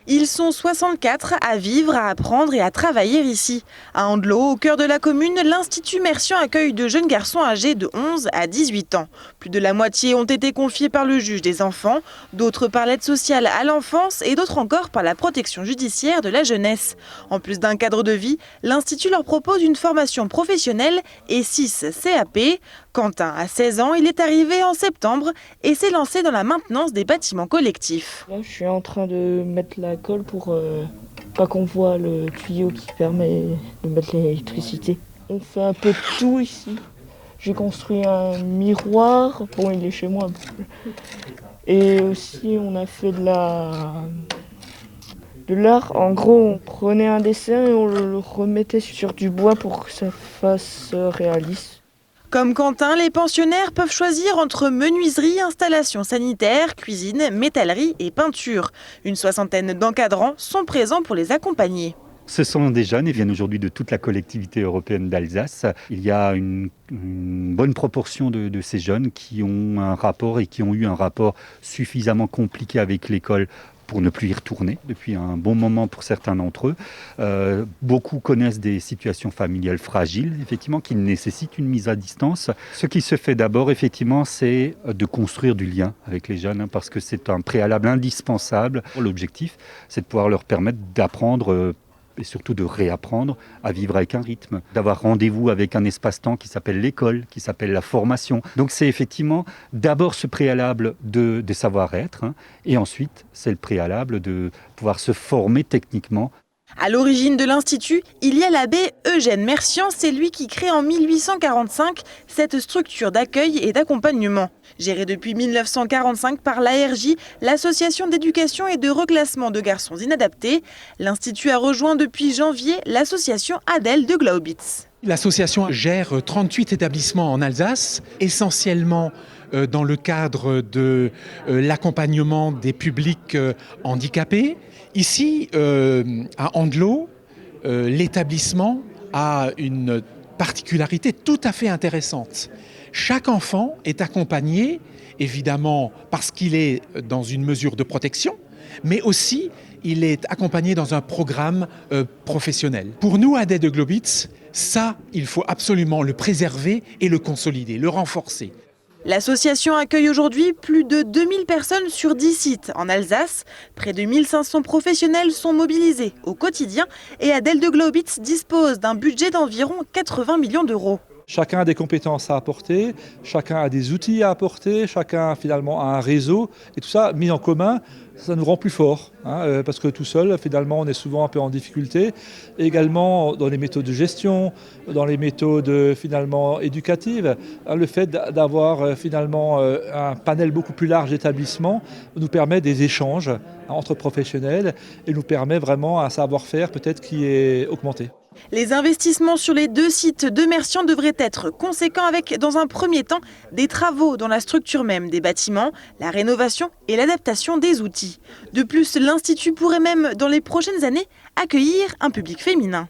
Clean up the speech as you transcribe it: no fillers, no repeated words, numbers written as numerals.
Ils sont 64 à vivre, à apprendre et à travailler ici. À Andelo, au cœur de la commune, l'Institut Mercian accueille de jeunes garçons âgés de 11 à 18 ans. Plus de la moitié ont été confiés par le juge des enfants, d'autres par l'aide sociale à l'enfance et d'autres encore par la protection judiciaire de la jeunesse. En plus d'un cadre de vie, l'Institut leur propose une formation professionnelle et 6 CAP. Quentin a 16 ans, il est arrivé en septembre et s'est lancé dans la maintenance des bâtiments collectifs. Là, je suis en train de mettre la colle pour pas qu'on voit le tuyau qui permet de mettre l'électricité. On fait un peu de tout ici. J'ai construit un miroir, bon il est chez moi. Et aussi on a fait de l'art. En gros, on prenait un dessin et on le remettait sur du bois pour que ça fasse réaliste. Comme Quentin, les pensionnaires peuvent choisir entre menuiserie, installations sanitaires, cuisine, métallerie et peinture. Une soixantaine d'encadrants sont présents pour les accompagner. Ce sont des jeunes, ils viennent aujourd'hui de toute la collectivité européenne d'Alsace. Il y a une bonne proportion de ces jeunes qui ont un rapport et qui ont eu un rapport suffisamment compliqué avec l'école pour ne plus y retourner depuis un bon moment pour certains d'entre eux. Beaucoup connaissent des situations familiales fragiles, effectivement, qui nécessitent une mise à distance. Ce qui se fait d'abord, effectivement, c'est de construire du lien avec les jeunes, parce que c'est un préalable indispensable. L'objectif, c'est de pouvoir leur permettre d'apprendre et surtout de réapprendre à vivre avec un rythme, d'avoir rendez-vous avec un espace-temps qui s'appelle l'école, qui s'appelle la formation. Donc c'est effectivement d'abord ce préalable de savoir-être, et ensuite c'est le préalable de pouvoir se former techniquement. À l'origine de l'Institut, il y a l'abbé Eugène Mercian, c'est lui qui crée en 1845 cette structure d'accueil et d'accompagnement. Gérée depuis 1945 par l'ARJ, l'association d'éducation et de reclassement de garçons inadaptés, l'Institut a rejoint depuis janvier l'association Adèle de Glaubitz. L'association gère 38 établissements en Alsace, essentiellement dans le cadre de l'accompagnement des publics handicapés. Ici, à Andelo, l'établissement a une particularité tout à fait intéressante. Chaque enfant est accompagné, évidemment, parce qu'il est dans une mesure de protection, mais aussi il est accompagné dans un programme professionnel. Pour nous, à Adèle de Glaubitz, ça, il faut absolument le préserver et le consolider, le renforcer. L'association accueille aujourd'hui plus de 2000 personnes sur 10 sites en Alsace. Près de 1500 professionnels sont mobilisés au quotidien et Adèle de Glaubitz dispose d'un budget d'environ 80 millions d'euros. Chacun a des compétences à apporter, chacun a des outils à apporter, chacun finalement a un réseau. Et tout ça mis en commun, ça nous rend plus forts. Parce que tout seul, finalement, on est souvent un peu en difficulté. Et également dans les méthodes de gestion, dans les méthodes finalement éducatives, le fait d'avoir finalement un panel beaucoup plus large d'établissements nous permet des échanges entre professionnels et nous permet vraiment un savoir-faire peut-être qui est augmenté. Les investissements sur les 2 sites de Mercian devraient être conséquents avec, dans un premier temps, des travaux dans la structure même des bâtiments, la rénovation et l'adaptation des outils. De plus, l'Institut pourrait même, dans les prochaines années, accueillir un public féminin.